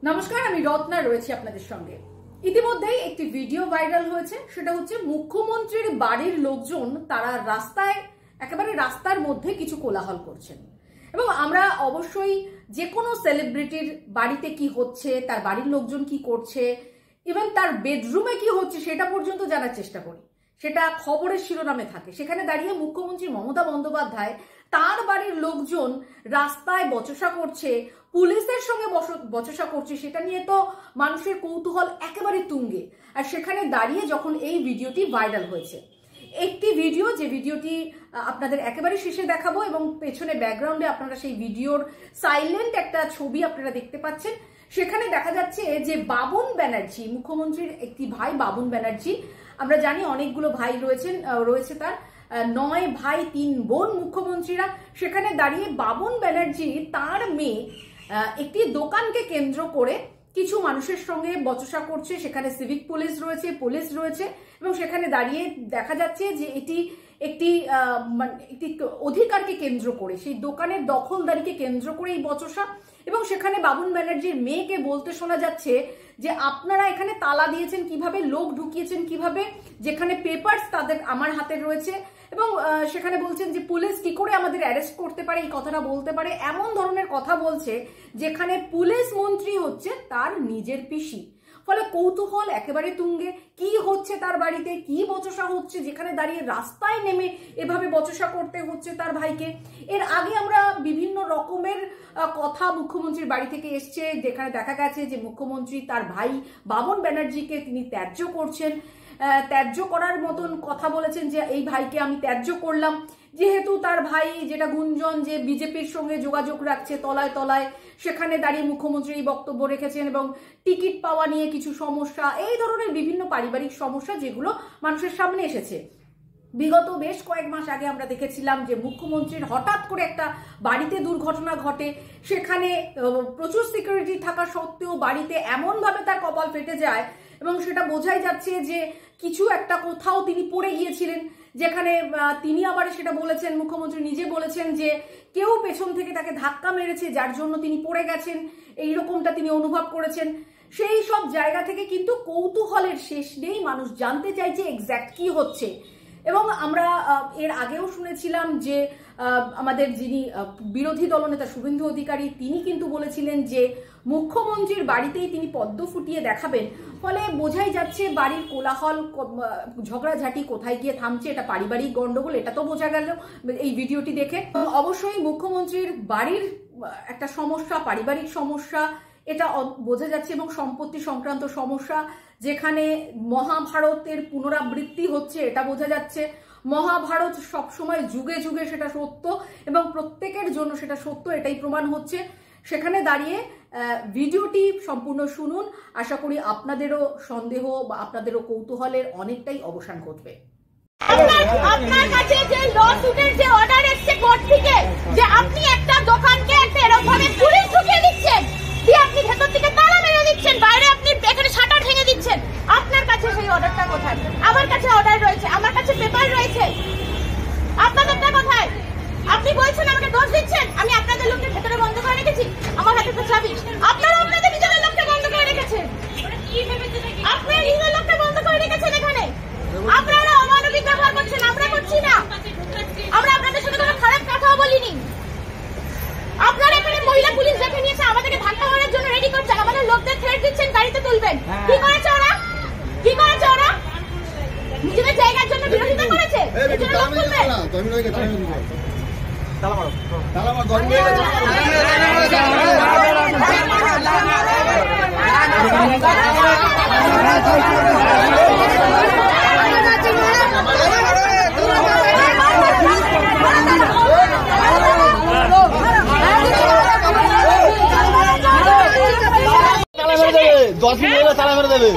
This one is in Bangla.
নমস্কার, আমি রত্না রয়েছি আপনাদের সঙ্গে। ইতিমধ্যেই একটি ভিডিও ভাইরাল হয়েছে, সেটা হচ্ছে মুখ্যমন্ত্রীর বাড়ির লোকজন তারা একেবারে রাস্তার মধ্যে কিছু কোলাহল করছেন। এবং আমরা অবশ্যই যে কোনো সেলিব্রিটির বাড়িতে কি হচ্ছে, তার বাড়ির লোকজন কি করছে, ইভেন তার বেডরুমে কি হচ্ছে সেটা পর্যন্ত জানার চেষ্টা করি। সেটা খবরের শিরোনামে থাকে। সেখানে দাঁড়িয়ে মুখ্যমন্ত্রী মমতা বন্দ্যোপাধ্যায় তার বাড়ির লোকজন রাস্তায় বচসা করছে, পুলিশের সঙ্গে বচসা করছে, সেটা নিয়ে তো মানুষের কৌতূহল একেবারে তুঙ্গে। আর সেখানে দাঁড়িয়ে যখন এই ভিডিওটি ভাইরাল হয়েছে, একটি ভিডিও, যে ভিডিওটি আপনাদের একেবারে শেষে দেখাবো, এবং পেছনে ব্যাকগ্রাউন্ডে আপনারা সেই ভিডিওর সাইলেন্ট একটা ছবি আপনারা দেখতে পাচ্ছেন। সেখানে দেখা যাচ্ছে যে বাবুন ব্যানার্জি, মুখ্যমন্ত্রীর একটি ভাই বাবুন ব্যানার্জি, আমরা জানি অনেকগুলো ভাই রয়েছে তার 9 ভাই 3 বোন মুখ্যমন্ত্রীরা। সেখানে দাঁড়িয়ে বাবুন ব্যানার্জি তার মেয়ে একটি দোকানকে কেন্দ্র করে কিছু মানুষের সঙ্গে বচসা করছে। সেখানে সিভিক পুলিশ রয়েছে এবং সেখানে দাঁড়িয়ে দেখা যাচ্ছে যে এটি একটি অধিকারকে কেন্দ্র করে, সেই দোকানের দখলদারিকে কেন্দ্র করে এই বচসা। এবং সেখানে বাবুন ব্যানার্জির মেয়েকে বলতে শোনা যাচ্ছে যে আপনারা এখানে তালা দিয়েছেন কিভাবে, লোক ঢুকিয়েছেন কিভাবে, যেখানে পেপারস তাদের আমার হাতে রয়েছে। এবং সেখানে বলছেন যে পুলিশ কি করে আমাদের অ্যারেস্ট করতে পারে, এই কথাটা বলতে পারে, এমন ধরনের কথা বলছে যেখানে পুলিশ মন্ত্রী হচ্ছে তার নিজের পিসি। ফলে কৌতূহল একেবারে তুঙ্গে, কি হচ্ছে তার বাড়িতে, কি বচসা হচ্ছে, যেখানে দাঁড়িয়ে রাস্তায় নেমে এভাবে বচসা করতে হচ্ছে তার ভাইকে। এর আগে আমরা বিভিন্ন রকমের কথা মুখ্যমন্ত্রীর বাড়ি থেকে এসছে, যেখানে দেখা গেছে যে মুখ্যমন্ত্রী তার ভাই বাবুন ব্যানার্জিকে তিনি ত্যায্য করছেন, ত্যায্য করার মতন কথা বলেছেন যে এই ভাইকে আমি ত্যায্য করলাম, যেহেতু তার ভাই, যেটা গুঞ্জন, যে বিজেপির সঙ্গে যোগাযোগ রাখছে তলায় তলায়। সেখানে দাঁড়িয়ে মুখ্যমন্ত্রী এই বক্তব্য রেখেছেন এবং টিকিট পাওয়া নিয়ে কিছু সমস্যা, এই ধরনের বিভিন্ন পারিবারিক সমস্যা যেগুলো মানুষের সামনে এসেছে। বিগত বেশ কয়েক মাস আগে আমরা দেখেছিলাম যে মুখ্যমন্ত্রীর হঠাৎ করে একটা বাড়িতে দুর্ঘটনা ঘটে, সেখানে প্রচুর সিকিউরিটি থাকা সত্ত্বেও বাড়িতে এমনভাবে তার কপাল ফেটে যায় এবং সেটা বোঝাই যাচ্ছে যে কিছু একটা কোথাও তিনি পড়ে গিয়েছিলেন, যেখানে তিনি আবার সেটা বলেছেন, মুখ্যমন্ত্রী নিজে বলেছেন যে কেউ পেছন থেকে তাকে ধাক্কা মেরেছে যার জন্য তিনি পড়ে গেছেন, এইরকমটা তিনি অনুভব করেছেন। সেই সব জায়গা থেকে কিন্তু কৌতূহলের শেষ নেই, মানুষ জানতে চাইছে এক্স্যাক্ট কি হচ্ছে। এবং আমরা এর আগেও শুনেছিলাম যে আমাদের যিনি বিরোধী দলনেতা শুভেন্দু অধিকারী, তিনি কিন্তু বলেছিলেন যে মুখ্যমন্ত্রীর বাড়িতেই তিনি পদ্ম ফুটিয়ে দেখাবেন। ফলে বোঝাই যাচ্ছে বাড়ির কোলাহল, ঝগড়াঝাটি কোথায় গিয়ে থামছে, এটা পারিবারিক গন্ডগোল, এটা তো বোঝা গেল এই ভিডিওটি দেখে। অবশ্যই মুখ্যমন্ত্রীর বাড়ির একটা সমস্যা, পারিবারিক সমস্যা, এটা বোঝা যাচ্ছে, এবং সম্পত্তি সংক্রান্ত সমস্যা, যেখানে মহাভারতের পুনরাবৃত্তি হচ্ছে এটা বোঝা যাচ্ছে। মহাভারত সবসময় যুগে যুগে সেটা সত্য এবং প্রত্যেকের জন্য সেটা সত্য, এটাই প্রমাণ হচ্ছে। সেখানে দাঁড়িয়ে ভিডিওটি সম্পূর্ণ শুনুন, আশা করি আপনাদেরও সন্দেহ বা আপনাদেরও কৌতূহলের অনেকটাই অবসান ঘটবে। আপনার কাছে যে লসুটের যে অর্ডার এসেছে কোর্ট থেকে, যে আপনি একটা দোকানকে একটা এরকম ভাবে পুলিশ ঢুকিয়ে দিচ্ছেন, দিয়ে আপনি ভেতর থেকে তালা মেরে দিচ্ছেন, বাইরে আপনি এখানে শাটার ভেঙে দিচ্ছেন, আপনার কাছে সেই অর্ডারটা কোথায়? আমার কাছে অর্ডার রয়েছে, আমার কাছে পেপার রয়েছে, আপনাদেরটা কোথায়? আপনি বলছেন আমাকে দোষ দিচ্ছেন, আমি আপনাদের লোককে ভেতরে বন্ধ করে রেখেছি, আমার হাতে তো চাবি, আপনারা আপনাদের নিজেদের লোককে বন্ধ করে রেখেছেন, আপনারা নিজেদের লোককে বন্ধ করে রেখেছেন এখানে, আপনারা অমানবিক ব্যবহার করছেন, আমরা করছি না, আমরা আপনাদের সাথে কোনো খারাপ কথাও বলিনি। আপনারা এখানে মহিলা পুলিশ দেখে নিয়েছে, আমাদেরকে ধাক্কা মারার জন্য রেডি করছেন, আমাদের লোকদের থ্রেট দিচ্ছেন গাড়িতে তুলবেন। কি করেছে ওরা? কি করেছে ওরা? নিজেদের জায়গার জন্য বিরোধিতা করেছে। তালা মেরে দেবে, 10 মিনিট তালা মেরে দেবে।